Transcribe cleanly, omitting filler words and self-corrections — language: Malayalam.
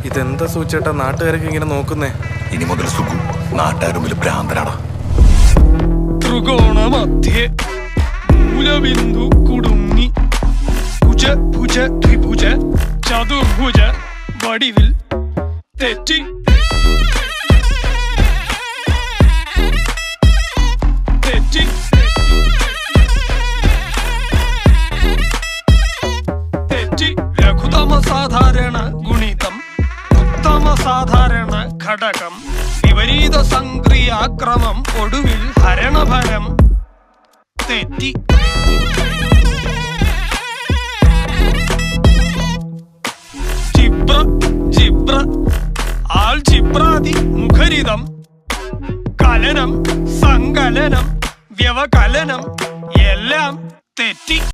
ഇതെന്താ സൂചേട്ടാ നാട്ടുകാരൊക്കെ ഇങ്ങനെ നോക്കുന്നേ? ഇനി മുതൽ സുഖു നാട്ടുകാരുമ്പിൽ ഭ്രാന്തനാടാ. ത്രികോണ മധ്യേ മൂലബിന്ദു കുടുങ്ങി ഭുജ ഭുജ ത്രിഭുജ ചതുർഭുജ വടിവിൽ തെറ്റി തെറ്റി തെറ്റി ലഘുതമ സാധാരണ ഗുണിതം ഉത്തമ സാധാരണ ഘടകം വിപരീത സംക്രിയാക്രമം ഒടുവിൽ ഹരണഫലം തെറ്റി ജിബ്ര ജിബ്ര ആൾ ജിബ്രാതി മുഖരിതം കലനം സങ്കലനം വ്യവകലനം എല്ലാം തെറ്റി.